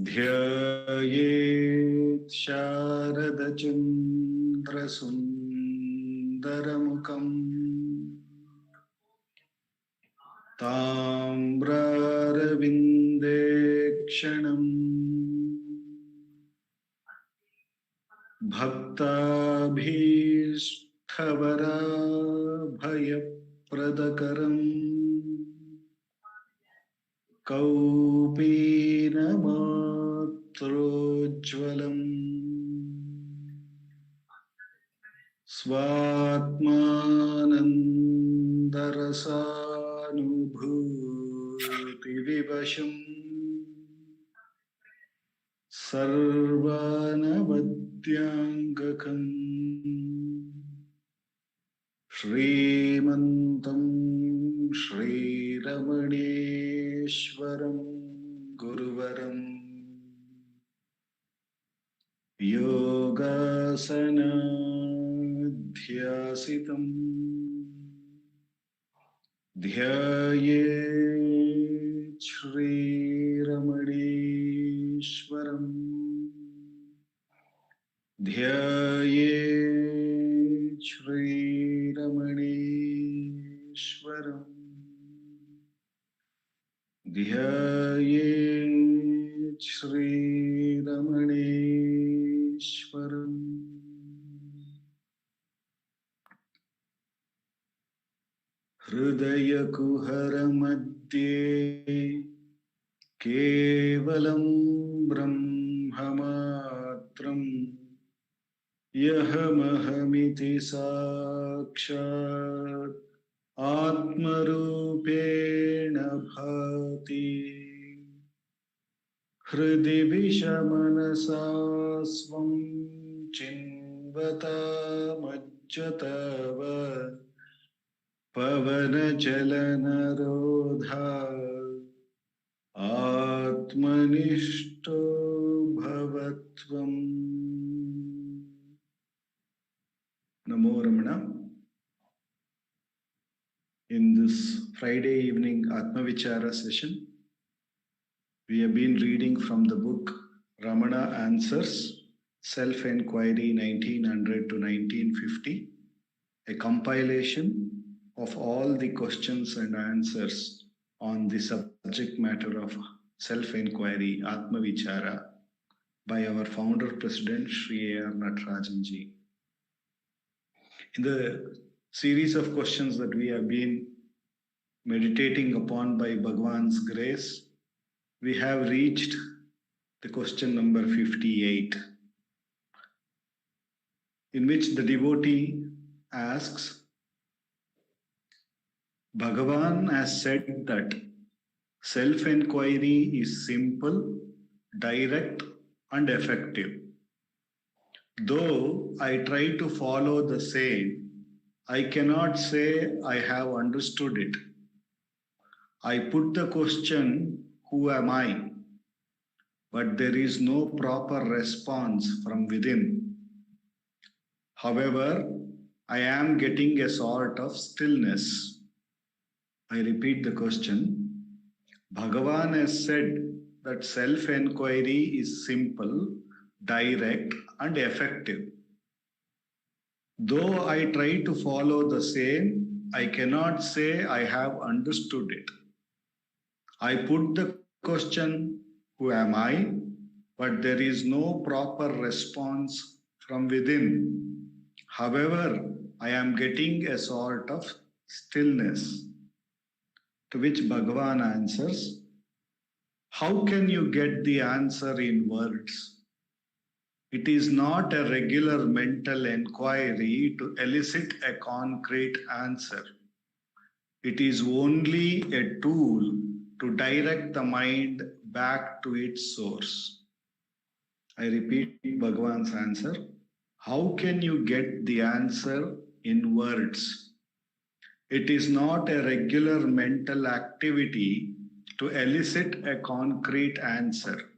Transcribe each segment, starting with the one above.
ध्ययेत् शारदचन्द्रसुन्दरमुखम् ताम्रारविन्देक्षणम् भक्ताभीष्टवराभयप्रदकरम् कौपीनमात्रोज्ज्वलम् स्वात्मानन्दरसानुभूतिविवशम् सर्वानवद्याङ्गकम् श्रीमन्तं श्रीरमणेश्वरं गुरुवरम् योगासनाध्यासितम् ध्यायेत् श्रीरमणेश्वरम् ध्यायेत् श्रीरमणेश्वरम् ध्यायेत् श्रीरमणेश्वरम्। हृदयकुहरमध्ये केवलं ब्रह्ममात्रम् यहमहमिति साक्षात् आत्मरूपेण भाति। हृदि विषमनसा स्वं चिन्वतामच्युतावत् पवनचलनरोधा आत्मनिष्ठो भवत्वम्। Namo Ramana. In this Friday evening Atma Vichara session, we have been reading from the book Ramana Answers, Self-Enquiry 1900 to 1950, a compilation of all the questions and answers on the subject matter of self-enquiry, Atma Vichara, by our founder President Sri A.R. Natarajanji. In the series of questions that we have been meditating upon by Bhagwan's grace, we have reached the question number 58, in which the devotee asks, Bhagavan has said that self-enquiry is simple, direct, and effective. Though I try to follow the same, I cannot say I have understood it. I put the question, who am I? But there is no proper response from within. However, I am getting a sort of stillness. I repeat the question. Bhagavan has said that self-enquiry is simple, direct, and effective. Though I try to follow the same, I cannot say I have understood it. I put the question, who am I? But there is no proper response from within. However, I am getting a sort of stillness. To which Bhagavan answers, how can you get the answer in words? It is not a regular mental enquiry to elicit a concrete answer. It is only a tool to direct the mind back to its source. I repeat Bhagavan's answer. How can you get the answer in words? It is not a regular mental activity to elicit a concrete answer.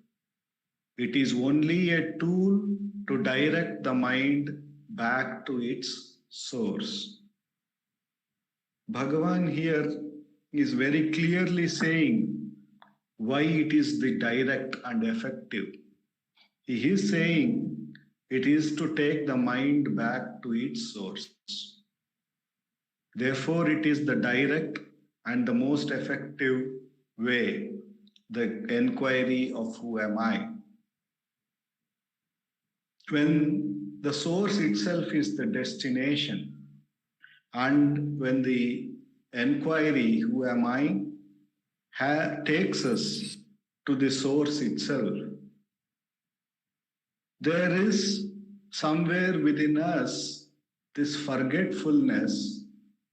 It is only a tool to direct the mind back to its source. Bhagavan here is very clearly saying why it is the direct and effective. He is saying it is to take the mind back to its source. Therefore, it is the direct and the most effective way, the enquiry of who am I. When the source itself is the destination, and when the enquiry, who am I, takes us to the source itself, there is somewhere within us this forgetfulness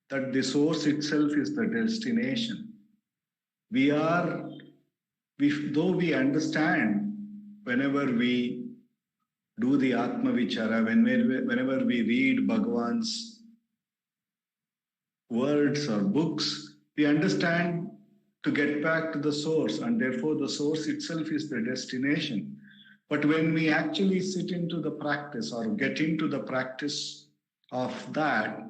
that the source itself is the destination. We are, though we understand whenever we do the Atma Vichara, whenever we read Bhagavan's words or books, we understand to get back to the source, and therefore the source itself is the destination. But when we actually sit into the practice or get into the practice of that,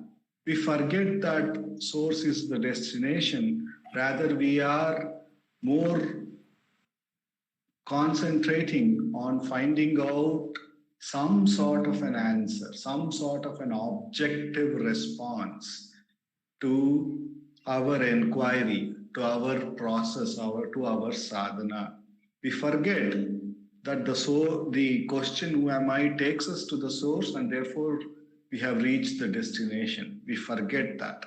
we forget that source is the destination. Rather, we are more concentrating on finding out some sort of an answer, some sort of an objective response to our inquiry, to our process, to our sadhana. We forget that the question who am I takes us to the source, and therefore we have reached the destination. We forget that.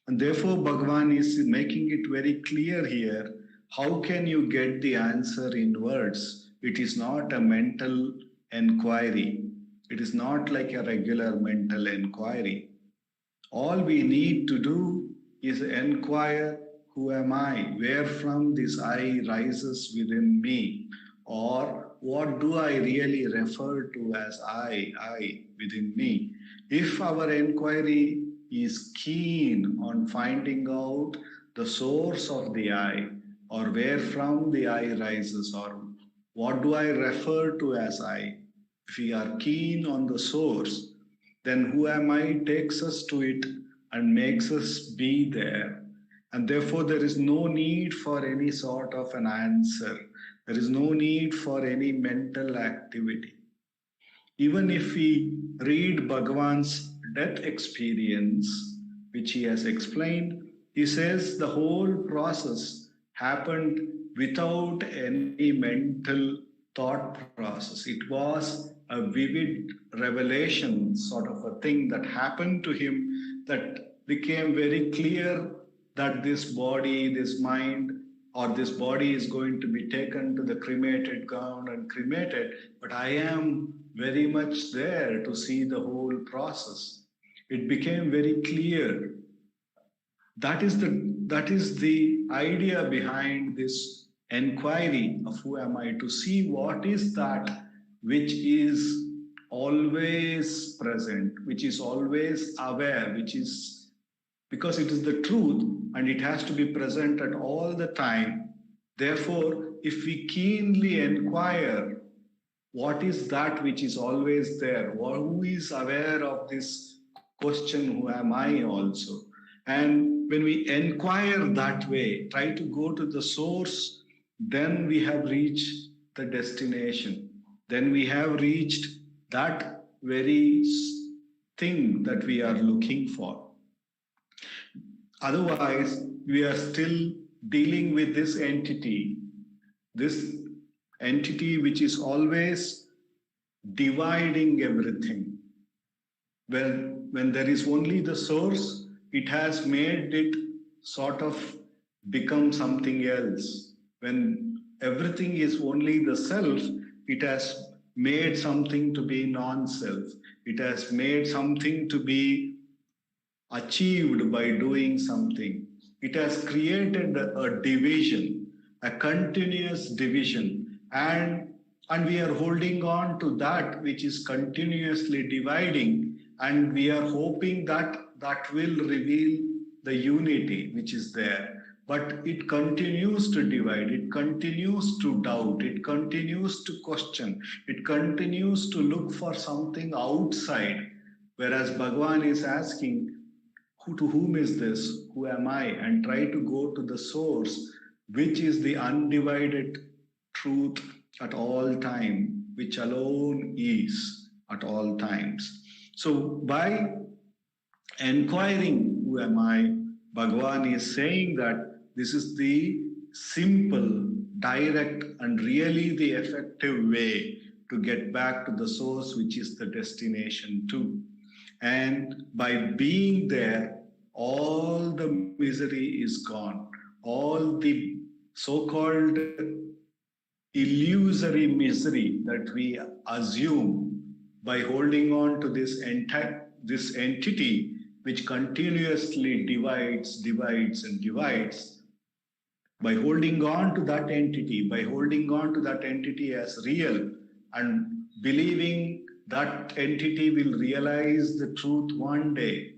And therefore Bhagavan is making it very clear here. How can you get the answer in words? It is not a mental inquiry. It is not like a regular mental inquiry. All we need to do is inquire, who am I? Where from this I rises within me? Or what do I really refer to as I within me? If our inquiry is keen on finding out the source of the I, or where from the I rises, or what do I refer to as I, if we are keen on the source, then who am I takes us to it and makes us be there. And therefore, there is no need for any sort of an answer. There is no need for any mental activity. Even if we read Bhagavan's death experience, which he has explained, he says the whole process happened without any mental thought process. It was a vivid revelation, sort of a thing that happened to him, that became very clear that this body, this mind, or this body is going to be taken to the cremated ground and cremated, but I am very much there to see the whole process. It became very clear. That is the idea behind this inquiry of who am I, to see what is that which is always present, which is always aware, which is, because it is the truth and it has to be present at all the time. Therefore, if we keenly inquire what is that which is always there, who is aware of this question, who am I also? And when we inquire that way, try to go to the source, then we have reached the destination. Then we have reached that very thing that we are looking for. Otherwise, we are still dealing with this entity which is always dividing everything. When there is only the source, it has made it sort of become something else. When everything is only the self, it has made something to be non-self. It has made something to be achieved by doing something. It has created a division, a continuous division, and we are holding on to that which is continuously dividing, and we are hoping that that will reveal the unity which is there. But it continues to divide, it continues to doubt, it continues to question, it continues to look for something outside. Whereas Bhagavan is asking, to whom is this? Who am I? And try to go to the source. which is the undivided truth at all time, which alone is at all times. So by inquiring who am I, Bhagavan is saying that this is the simple, direct, and really the effective way to get back to the source, which is the destination too. And by being there, all the misery is gone. All the so called illusory misery that we assume by holding on to this entity which continuously divides, and divides, by holding on to that entity, as real and believing that entity will realize the truth one day,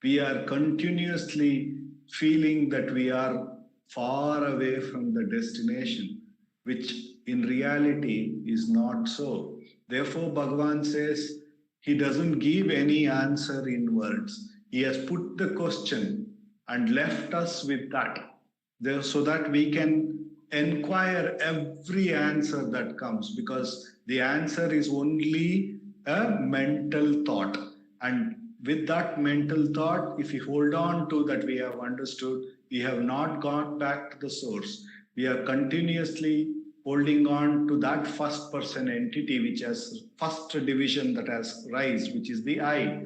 we are continuously feeling that we are far away from the destination, which in reality is not so. Therefore, Bhagavan says he doesn't give any answer in words. He has put the question and left us with that, there, so that we can inquire every answer that comes, because the answer is only a mental thought. And with that mental thought, if we hold on to that we have understood, we have not gone back to the source. We are continuously holding on to that first person entity, which has first division that has rise, which is the I.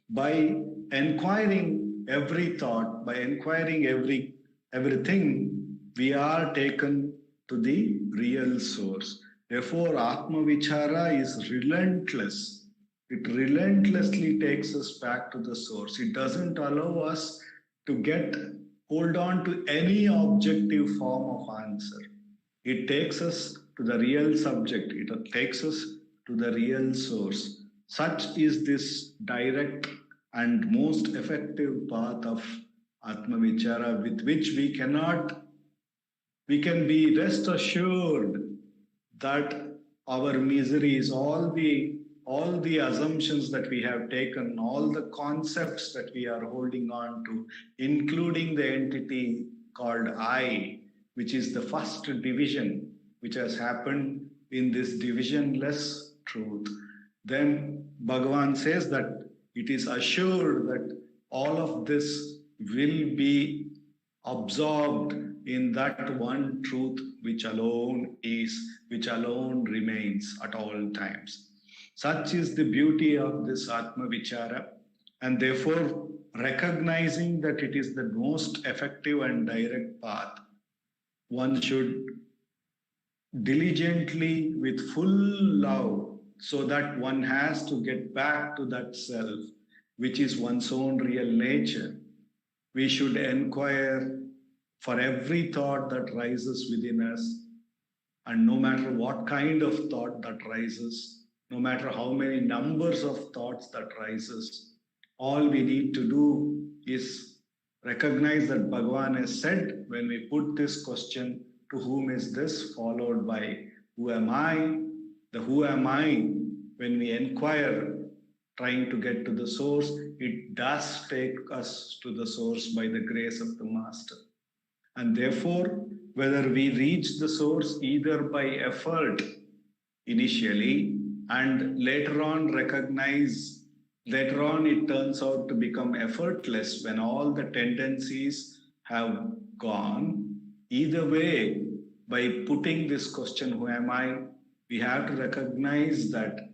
By inquiring every thought, by inquiring everything, we are taken to the real source. Therefore, Atma Vichara is relentless. It relentlessly takes us back to the source. It doesn't allow us to hold on to any objective form of answer. It takes us to the real subject. It takes us to the real source. Such is this direct and most effective path of Atma Vichara, with which we can be rest assured that our misery is all the assumptions that we have taken, all the concepts that we are holding on to, including the entity called I, which is the first division which has happened in this divisionless truth. Then Bhagavan says that it is assured that all of this will be absorbed in that one truth which alone remains at all times. Such is the beauty of this Atma Vichara, and therefore recognizing that it is the most effective and direct path, one should diligently, with full love, so that one has to get back to that self, which is one's own real nature. We should inquire for every thought that rises within us, and no matter what kind of thought that rises, no matter how many numbers of thoughts that rises, all we need to do is recognize that Bhagavan has said, when we put this question, to whom is this, followed by who am I? The who am I, when we inquire, trying to get to the source, it does take us to the source by the grace of the Master. And therefore, whether we reach the source either by effort initially and later on it turns out to become effortless when all the tendencies have gone. Either way, by putting this question, who am I? We have to recognize that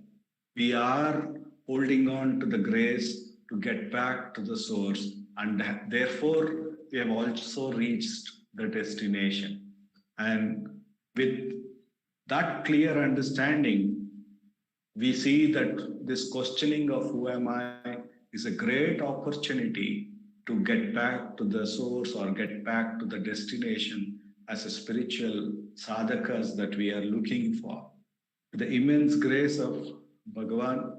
we are holding on to the grace to get back to the source, and therefore we have also reached the destination. And with that clear understanding, we see that this questioning of who am I is a great opportunity to get back to the source or get back to the destination as a spiritual sadhakas that we are looking for. With the immense grace of Bhagavan,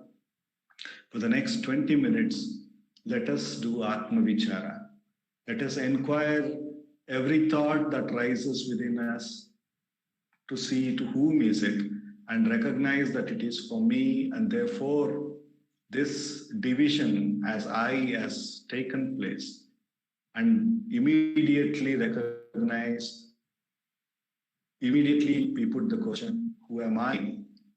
for the next 20 minutes, let us do Atma Vichara. Let us inquire every thought that rises within us to see to whom is it, and recognize that it is for me, and therefore this division as I has taken place, and immediately recognize Immediately we put the question, who am I?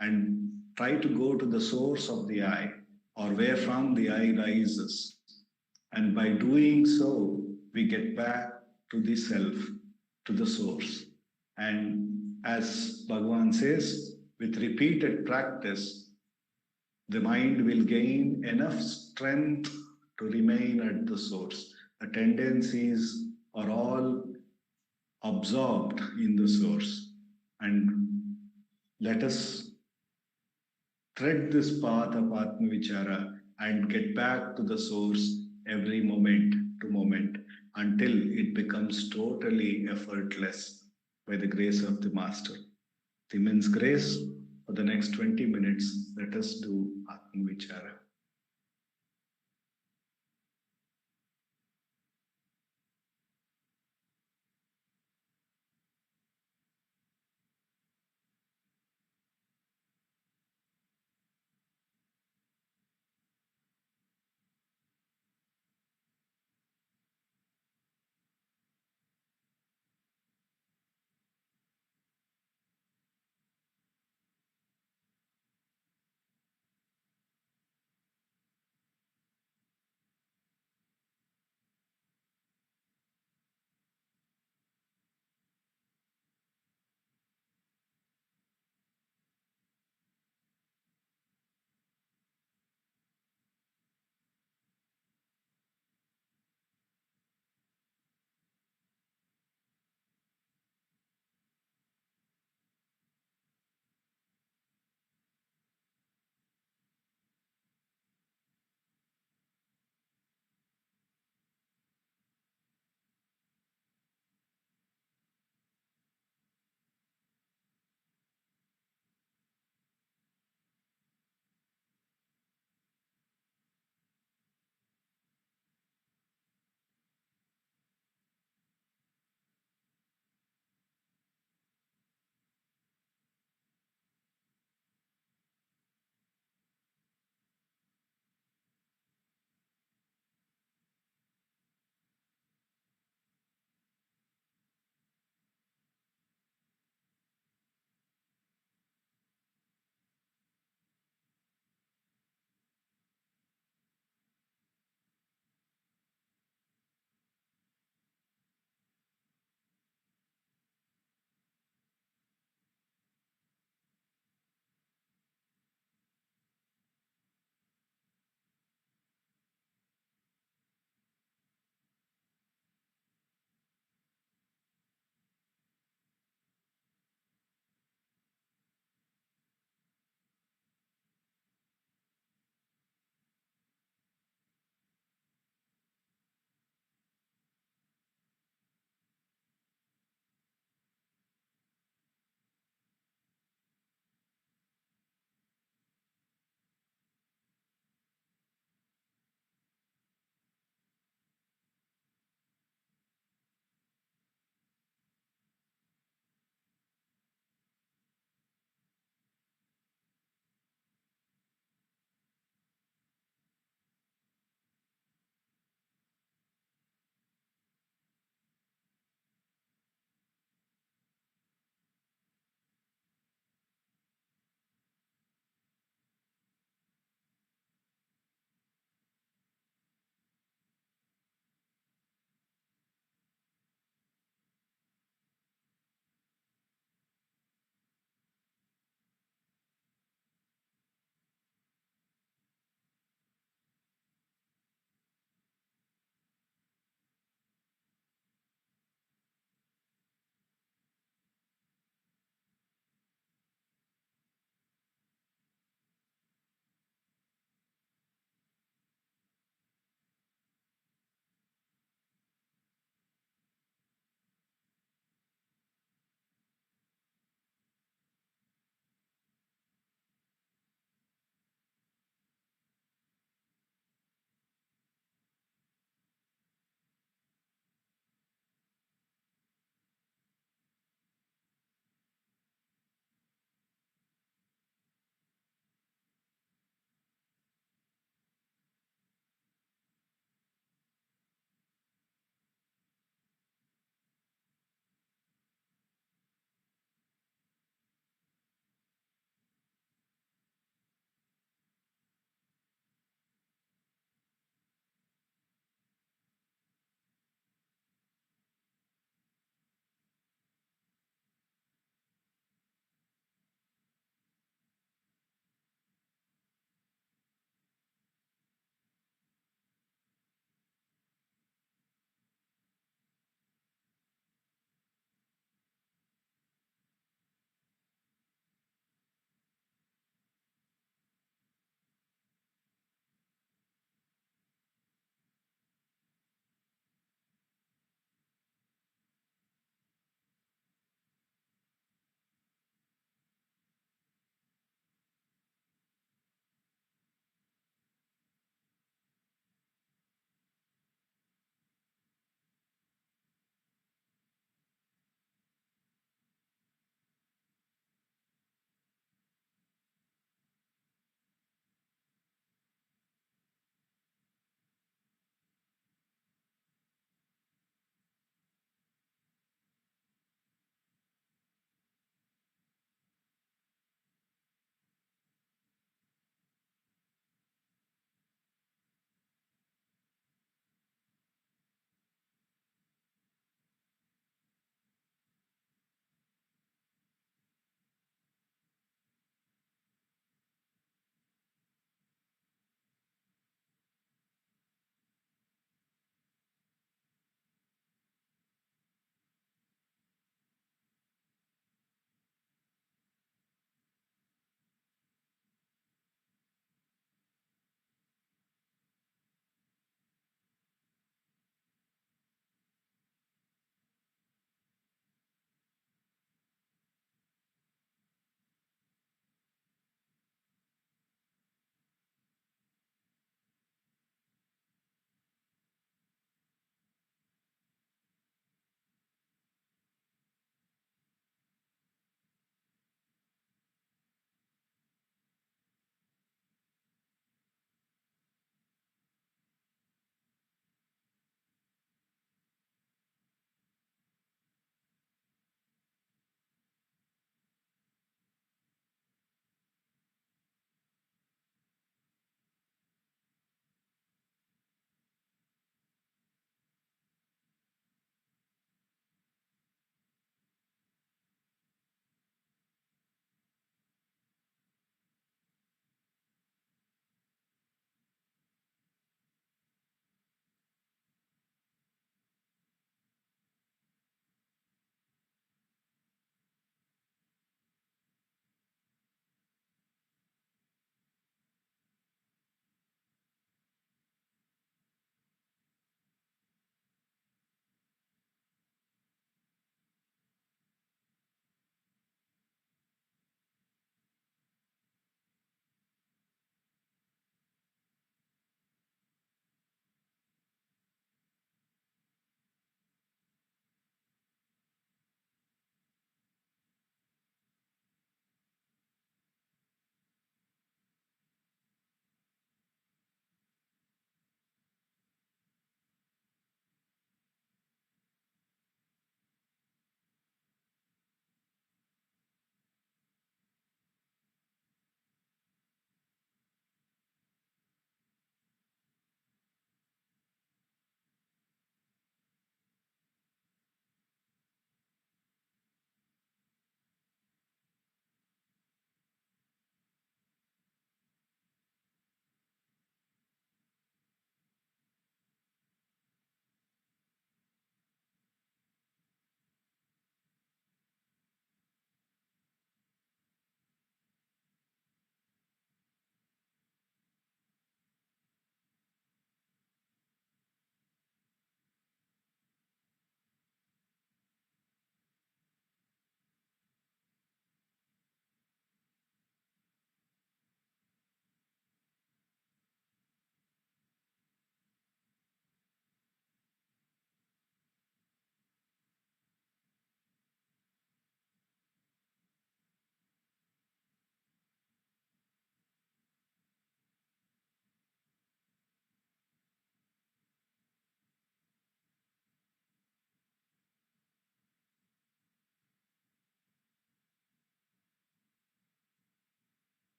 And try to go to the source of the I, or where from the I rises. And by doing so, we get back to the self, to the source. And as Bhagavan says, with repeated practice, the mind will gain enough strength to remain at the source. The tendencies are all absorbed in the source. And let us tread this path of Atma Vichara and get back to the source every moment to moment until it becomes totally effortless by the grace of the Master. The immense grace for the next 20 minutes, let us do Atma Vichara.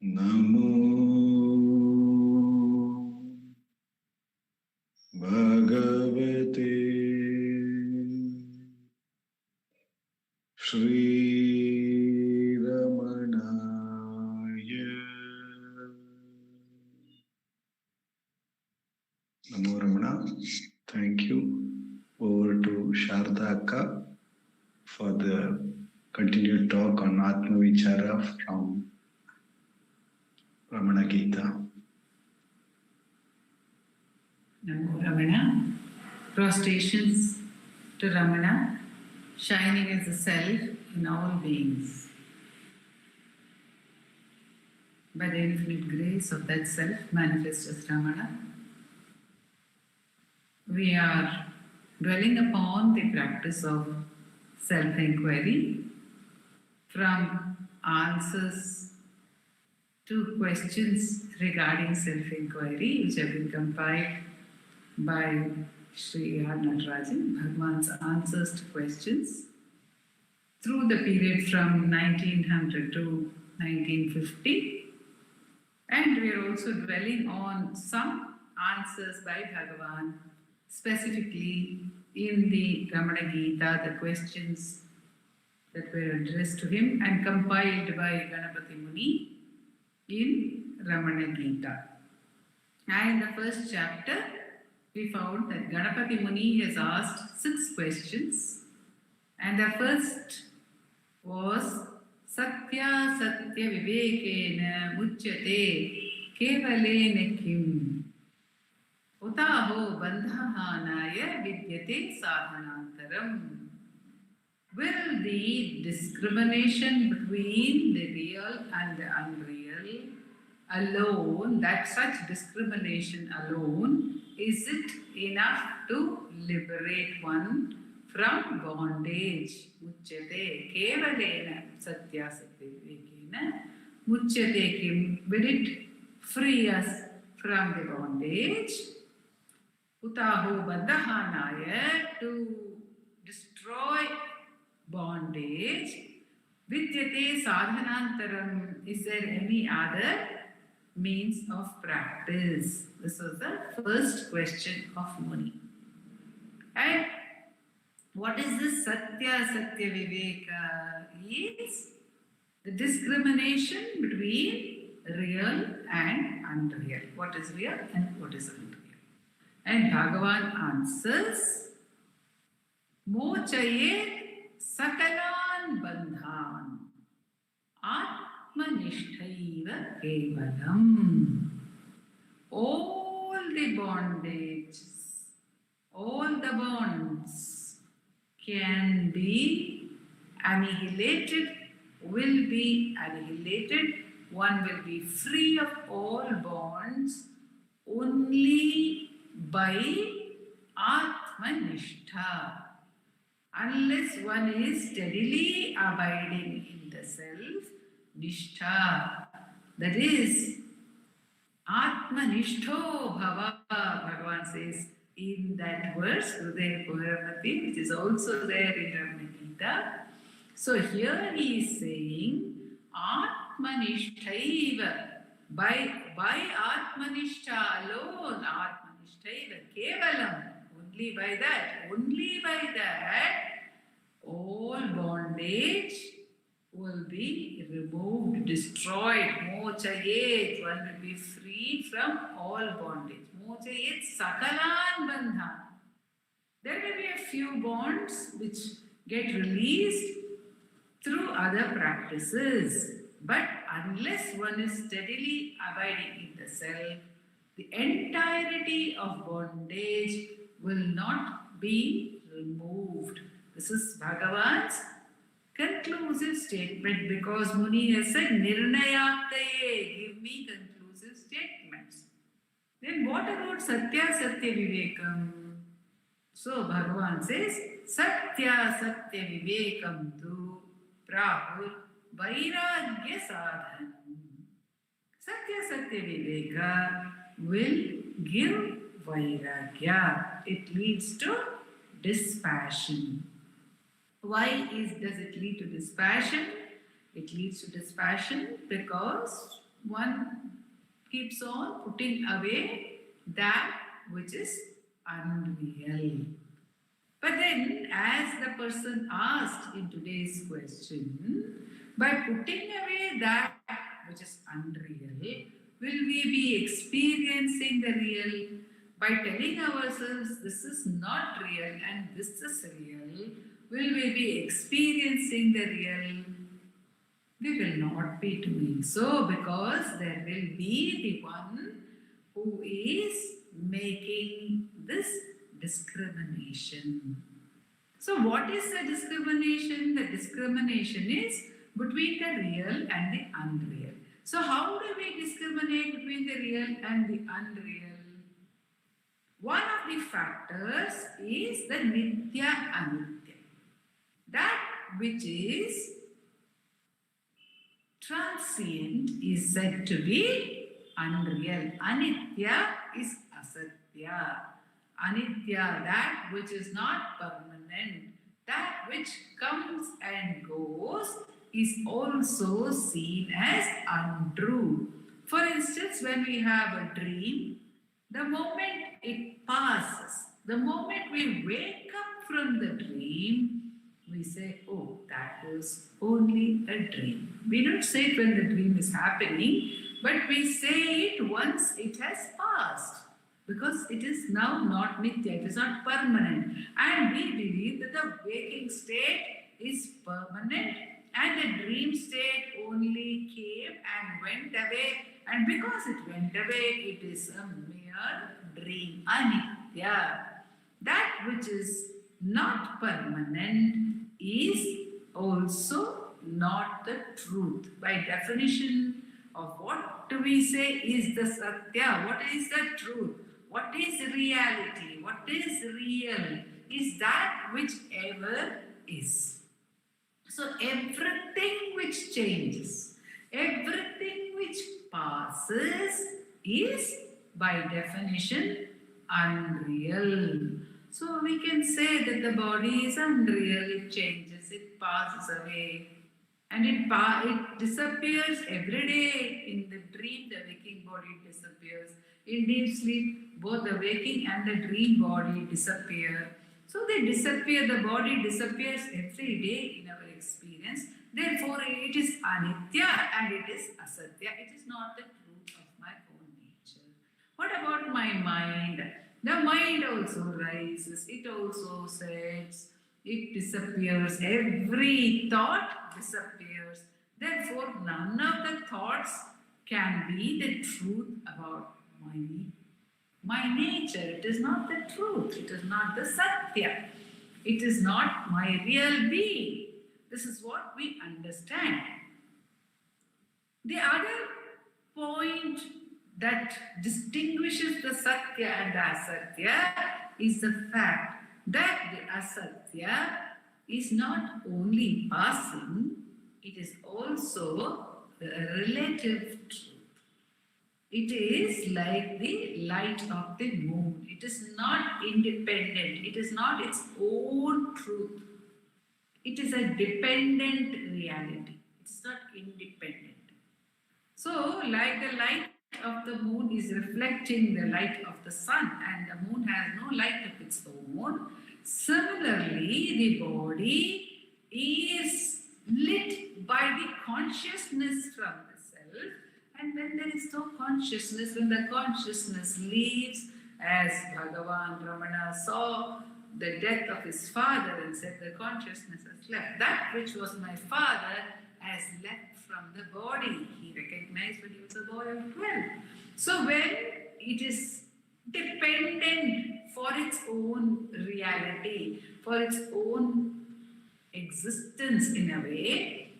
Namo Bhagavate Shri Ramanaya. Namo Ramana. Thank you. Over to Sarada Akka for the continued talk on Atma Vichara from Ramana Gita. Namo Ramana. Prostrations to Ramana, shining as the self in all beings. By the infinite grace of that self manifest as Ramana, we are dwelling upon the practice of self-inquiry from answers to questions regarding self-inquiry, which have been compiled by Sri R. Natarajan, Bhagavan's answers to questions through the period from 1900 to 1950. And we are also dwelling on some answers by Bhagavan, specifically in the Ramana Gita, the questions that were addressed to him and compiled by Ganapati Muni in Ramana Gita. And in the first chapter, we found that Ganapati Muni has asked 6 questions, and the first was Satya Satya Vivekena Muchyate Kevalena Kim Utaho Bandhahanaya Vidyate Sadhanantaram. Will the discrimination between the real and the unreal alone, that such discrimination alone, is it enough to liberate one from bondage? Muchyate kevalena satya satya vivekena muchyate kim. Will it free us from the bondage? Utaho bandhahanaya, to destroy bondage. Vidyate sadhanantaram, is there any other means of practice? This was the first question of Muni. And what is this Satya Satya Viveka? Is the discrimination between real and unreal. What is real and what is unreal? And Bhagavan answers, Mochaye sakalan bandhan atmanishtaiva kevalam. All the bondages, all the bonds can be annihilated, will be annihilated. One will be free of all bonds only by Atmanishtha. Unless one is steadily abiding in the self, Nishtha, that is Atmanishto Bhava, Bhagavan says in that verse, Hridaya Puramati, which is also there in Ramana Gita. So here he is saying Atmanishtaiva, by Atmanishta alone, Atmanishtaiva Kevalam, only by that, all bondage will be removed, destroyed. Mochayet, one will be freed from all bondage. Mochayet sakalan bandhan. There may be a few bonds which get released through other practices. But unless one is steadily abiding in the self, the entirety of bondage will not be removed. This is Bhagavan's conclusive statement, because Muni has said, Nirnayaktaye, give me conclusive statements. Then what about Satya Satya Vivekam? So Bhagavan says, Satya Satya Vivekam tu prahur vairagya sadhan. Satya Satya Viveka will give vairagya. It leads to dispassion. Why does it lead to dispassion? It leads to dispassion because one keeps on putting away that which is unreal. But then, as the person asked in today's question, by putting away that which is unreal, will we be experiencing the real? By telling ourselves this is not real and this is real, will we be experiencing the real? We will not be doing so, because there will be the one who is making this discrimination. So what is the discrimination? The discrimination is between the real and the unreal. So how do we discriminate between the real and the unreal? One of the factors is the nitya anitya. That which is transient is said to be unreal. Anitya is asatya. Anitya, that which is not permanent, that which comes and goes, is also seen as untrue. For instance, when we have a dream, the moment it passes, the moment we wake up from the dream, we say, oh, that was only a dream. We don't say it when the dream is happening, but we say it once it has passed. Because it is now not nitya, it is not permanent. And we believe that the waking state is permanent and the dream state only came and went away. And because it went away, it is a mere dream, anitya. That which is not permanent is also not the truth. By definition of what do we say is the satya, what is the truth? What is reality? What is real? Is that which ever is. So everything which changes, everything which passes is by definition unreal. So we can say that the body is unreal, it changes, it passes away. And it disappears every day. In the dream, the waking body disappears. In deep sleep, both the waking and the dream body disappear. So they disappear, the body disappears every day in our experience. Therefore, it is anitya and it is asatya. It is not the truth of my own nature. What about my mind? The mind also rises, it also sets, it disappears. Every thought disappears. Therefore, none of the thoughts can be the truth about my nature. It is not the truth. It is not the satya. It is not my real being. This is what we understand. The other point that distinguishes the satya and the asatya is the fact that the asatya is not only passing, it is also a relative truth. It is like the light of the moon. It is not independent. It is not its own truth. It is a dependent reality. It is not independent. So, like the light of the moon is reflecting the light of the sun, and the moon has no light of its own, similarly, the body is lit by the consciousness from the self. And when there is no consciousness, when the consciousness leaves, as Bhagavan Ramana saw the death of his father and said, the consciousness has left. That which was my father has left from the body. He recognized when he was a boy of 12. So when it is dependent for its own reality, for its own existence in a way,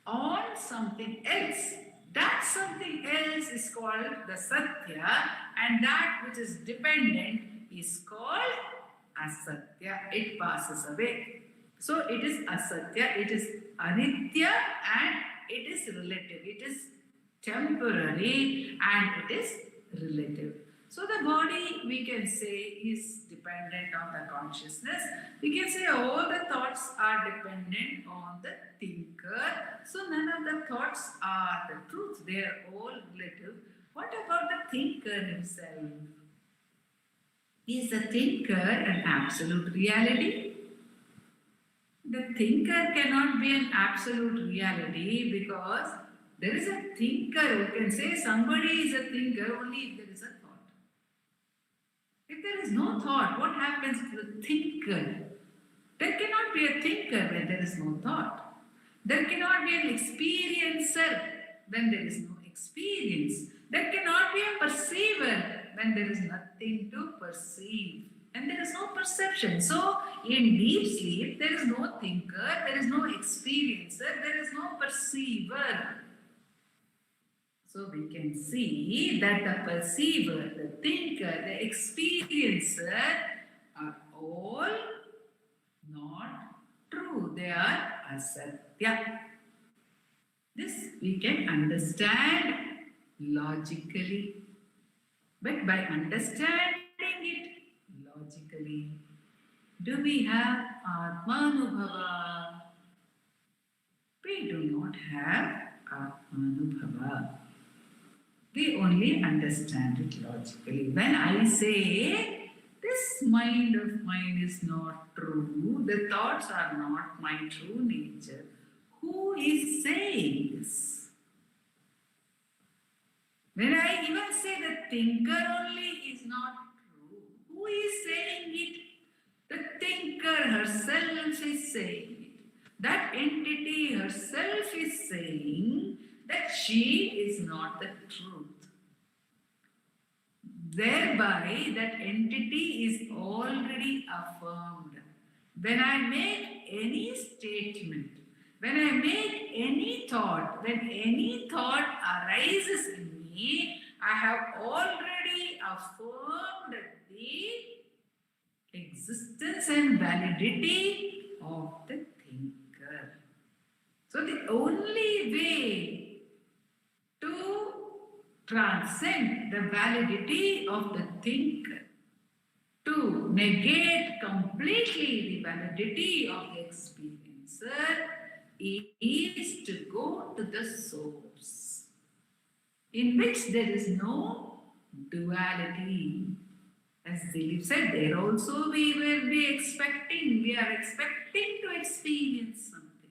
on something else, that something else is called the satya, and that which is dependent is called asatya. It passes away. So it is asatya, it is anitya, and it is relative. It is temporary and it is relative. So the body, we can say, is dependent on the consciousness. We can say all the thoughts are dependent on the thinker. So none of the thoughts are the truth. They are all relative. What about the thinker himself? Is the thinker an absolute reality? The thinker cannot be an absolute reality because there is a thinker. You can say somebody is a thinker only if there is a thought. If there is no thought, what happens to the thinker? There cannot be a thinker when there is no thought. There cannot be an experiencer when there is no experience. There cannot be a perceiver when there is nothing to perceive. And there is no perception. So, in deep sleep, there is no thinker, there is no experiencer, there is no perceiver. So, we can see that the perceiver, the thinker, the experiencer are all not true. They are asatya. This we can understand logically. But by understanding it logically, do we have Atmanubhava? We do not have Atmanubhava. We only understand it logically. When I say this mind of mine is not true, the thoughts are not my true nature, who is saying this? When I even say the thinker only is not true, who is saying it? The thinker herself is saying it. That entity herself is saying that she is not the truth. Thereby, that entity is already affirmed. When I make any statement, when I make any thought, when any thought arises in me, I have already affirmed the existence and validity of the thinker. So the only way to transcend the validity of the thinker, to negate completely the validity of the experiencer, is to go to the source, in which there is no duality. As Dileep said, there also we will be expecting, we are expecting to experience something.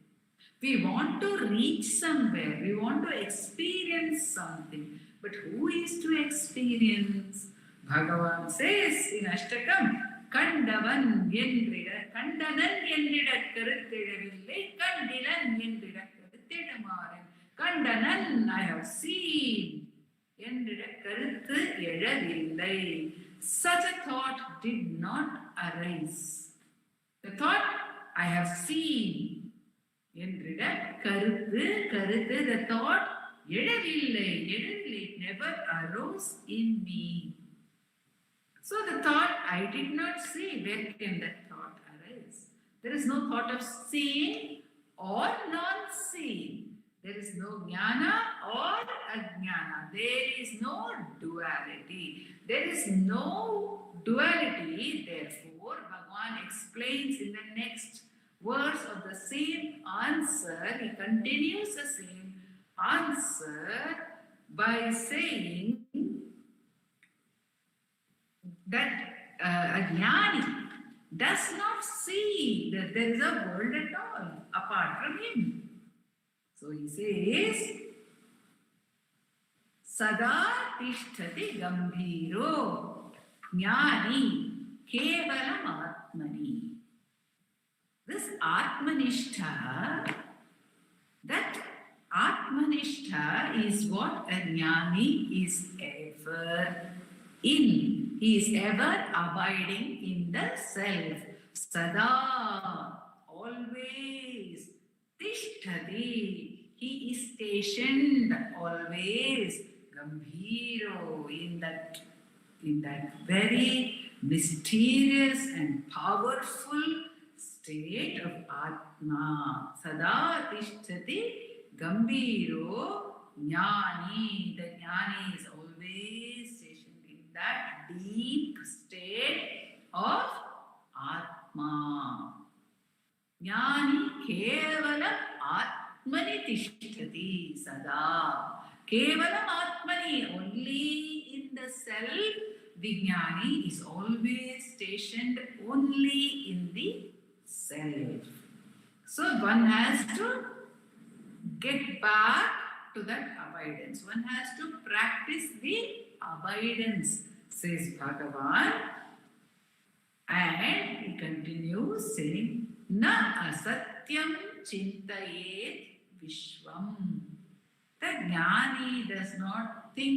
We want to reach somewhere, we want to experience something. But who is to experience? Bhagavan says in Ashtakam, Kandavan yendrida, Kandanan yendrida karuthedavillai, Kandilan yendrida karuthedamaran. Kandanan, I have seen, yendrida karuthu ezhavillai. Such a thought did not arise. The thought, I have seen, yendrida karuthu, the thought, ezhavillai, it never arose in me. So the thought, I did not see. Where can that thought arise? There is no thought of seeing or non-seeing. There is no jnana or ajnana. There is no duality. There is no duality. Therefore, Bhagavan explains in the next verse of the same answer. He continues the same answer by saying that a jnani does not see that there is a world at all apart from him. So he says, Sada tishtati gambhiro jnani kevalam atmani. This atmanishtha, that atmanishtha is what a jnani is ever in. He is ever abiding in the self. Sada, always. Tishtati, he is stationed always. Gambhiro, in that very mysterious and powerful state of Atma. Sada tishtati gambhiro jnani. The jnani is always stationed in that deep state of Atma. Jnani kevalam Atmani tishtati sada. Kevalam Atmani, only in the self. The Jnani is always stationed only in the self. So one has to get back to that abidance. One has to practice the abidance, says Bhagavan. And he continues saying, Na asatyam chintayet vishvam. The Jnani does not think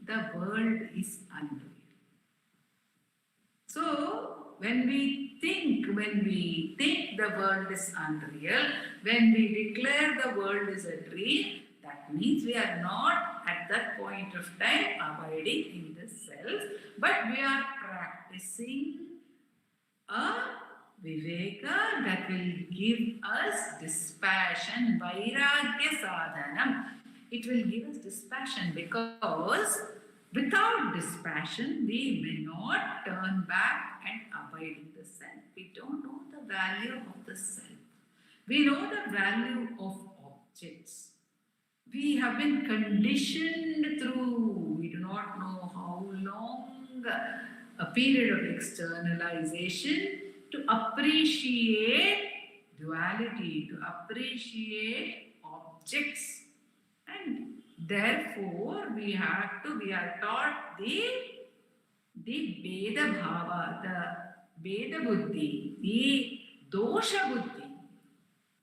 the world is unreal. So, when we think the world is unreal, when we declare the world is a dream, that means we are not at that point of time abiding in the self, but we are practicing a viveka that will give us dispassion, vairagya sadhanam. It will give us dispassion because without dispassion, we may not turn back and abide in the self. We don't know the value of the self. We know the value of objects. We have been conditioned through, we do not know how long, a period of externalization to appreciate duality, to appreciate objects. And therefore, we are taught the Veda Bhava, the Veda Buddhi, the Dosha Buddhi.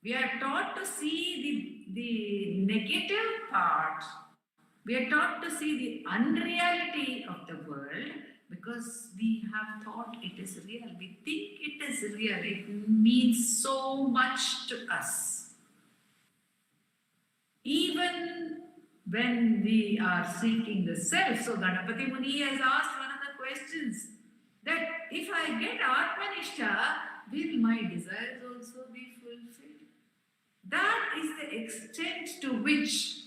We are taught to see the negative part. We are taught to see the unreality of the world because we have thought it is real. We think it is real. It means so much to us. Even when we are seeking the self. So Ganapati Muni has asked one of the questions that if I get Atmanishta, will my desires also be fulfilled? That is the extent to which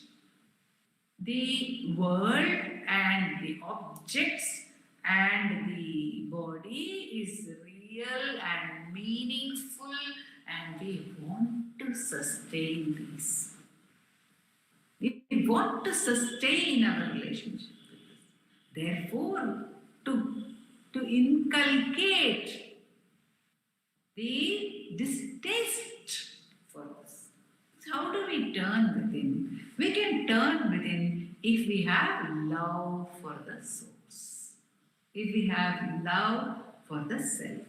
the world and the objects and the body is real and meaningful, and we want to sustain these. We want to sustain our relationship with this. Therefore, to inculcate the distaste for this. How do we turn within? We can turn within if we have love for the source, if we have love for the self.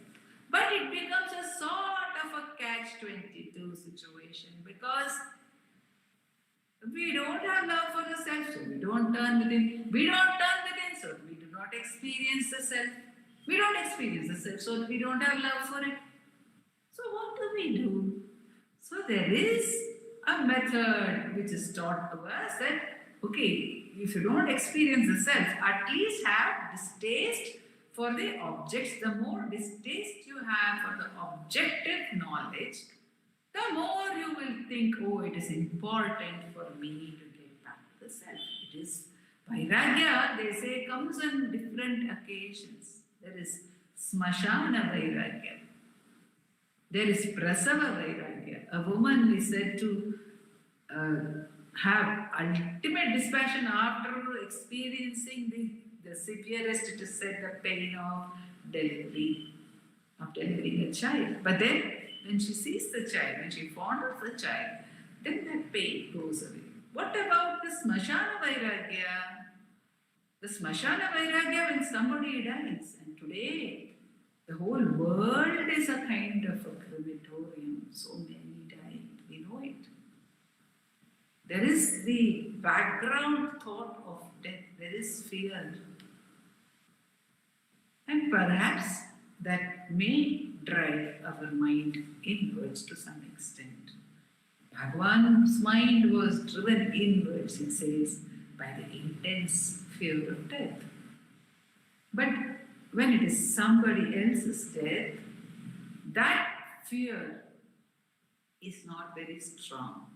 But it becomes a sort of a catch-22 situation because we don't have love for the self, so we don't turn within. We don't turn within, so we do not experience the self. We don't experience the self, so we don't have love for it. So what do we do? So there is a method which is taught to us that, okay, if you don't experience the self, at least have distaste for the objects. The more distaste you have for the objective knowledge, the more you will think, oh, it is important for me to get back to the self. It is vairagya, they say, comes on different occasions. There is smashana vairagya. There is prasava vairagya. A woman is said to have ultimate dispassion after experiencing the severest, it is said, the pain of delivering a child. But then, when she sees the child, when she fondles the child, then that pain goes away. What about the smashana vairagya? The smashana vairagya when somebody dies, and today the whole world is a kind of a crematorium. So many died, we know it. There is the background thought of death, there is fear. And perhaps that may drive our mind inwards to some extent. Bhagavan's mind was driven inwards, it says, by the intense fear of death. But when it is somebody else's death, that fear is not very strong.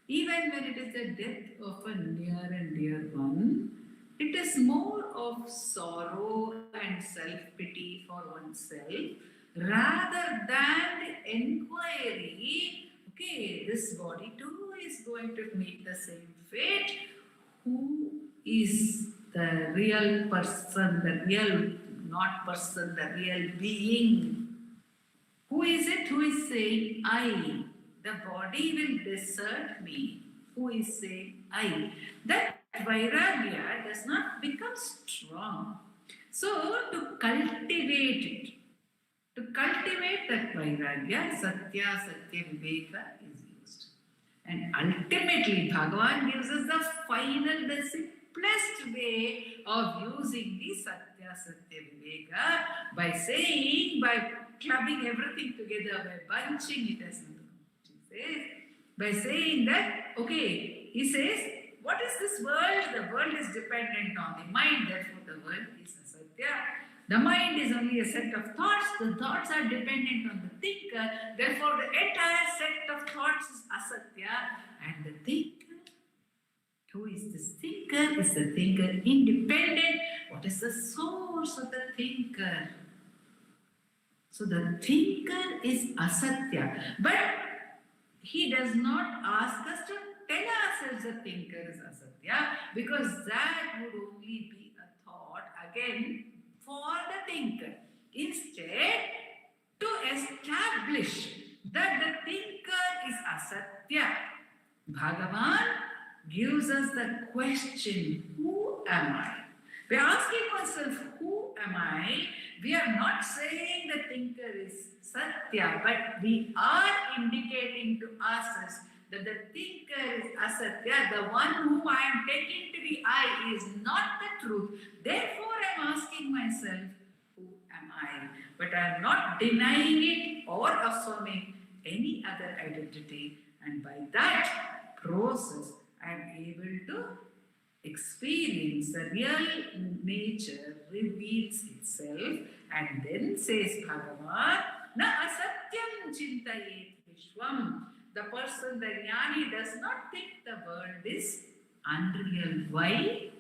Even when it is the death of a near and dear one, It is more of sorrow and self-pity for oneself rather than the enquiry. Okay, this body too is going to meet the same fate. Who is the real person, the real, not person, the real being? Who is it who is saying, I? The body will desert me. Who is saying, I? That vairagya does not become strong. So, to cultivate it, to cultivate that vairagya, satya, satya, viveka is used. And ultimately, Bhagavan gives us the final, the simplest way of using the Satya Satya Viveka by saying, by clubbing everything together, by bunching it as he says, by saying that, okay, he says, what is this world? The world is dependent on the mind, therefore the world is a Satya. The mind is only a set of thoughts. The thoughts are dependent on the thinker. Therefore, the entire set of thoughts is asatya. And the thinker, who is this thinker? Is the thinker independent? What is the source of the thinker? So the thinker is asatya. But he does not ask us to tell ourselves the thinker is asatya, because that would only be a thought again for the thinker. Instead, to establish that the thinker is asatya, Bhagavan gives us the question, who am I? By asking oneself, who am I? We are not saying the thinker is satya, but we are indicating to ourselves that the thinker is asatya, the one whom I am taking to be I is not the truth. Therefore, I am asking myself, who am I? But I am not denying it or affirming any other identity. And by that process, I am able to experience the real nature reveals itself, and then says Bhagavan, na asatyam chintayet vishwam. The person, the jnani, does not think the world is unreal. Why?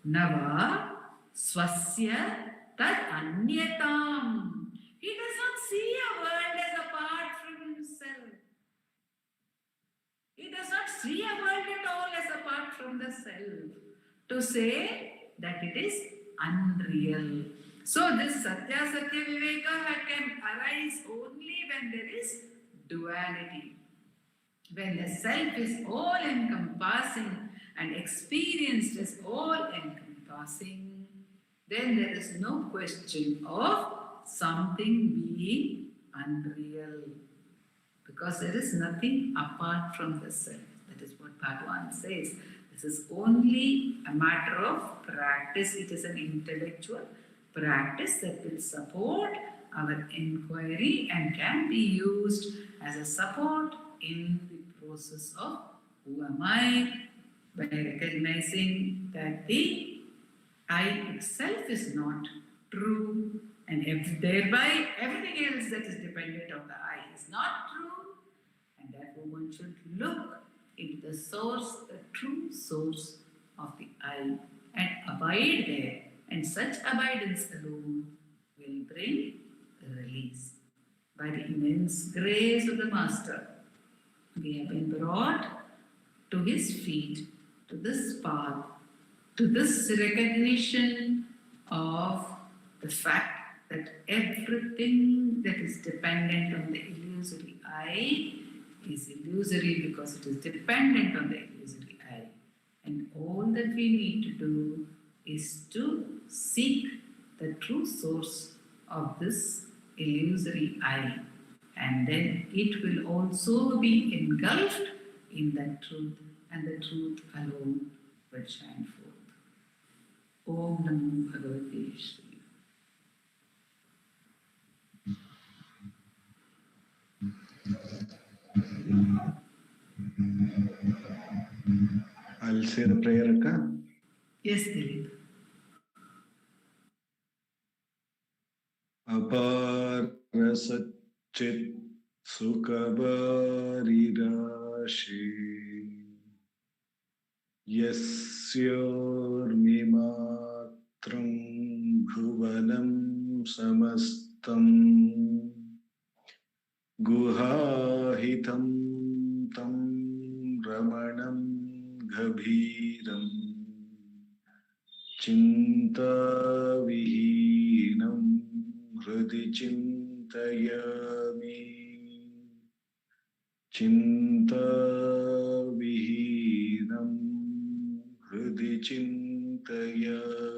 Nava swasya tad anyatam. He does not see a world as apart from himself. He does not see a world at all as apart from the self, to say that it is unreal. So this Satya Satya Viveka can arise only when there is duality. When the self is all encompassing and experienced as all encompassing, then there is no question of something being unreal. Because there is nothing apart from the self. That is what Bhagavan says. This is only a matter of practice. It is an intellectual practice that will support our inquiry and can be used as a support in the process of who am I, by recognizing that the I itself is not true, and thereby everything else that is dependent on the I is not true, and therefore one should look into the source, the true source of the I, and abide there, and such abidance alone will bring the release. By the immense grace of the Master, we have been brought to his feet, to this path, to this recognition of the fact that everything that is dependent on the illusory I is illusory because it is dependent on the illusory I. And all that we need to do is to seek the true source of this illusory I. And then it will also be engulfed in that truth, and the truth alone will shine forth. Om Namo Bhagavate Shri. I'll say the prayer, Akka. Yes, Dileep. Apar Rasachit Sukhavarirashi Yes यस्योर्मिमात्रं भुवनं समस्तं गुहाहितं तं रमणं गभीरम् चिन्ताविहीनं हृदि चिन्तयामि चिन्ताविहीनं हृदि चिन्तयामि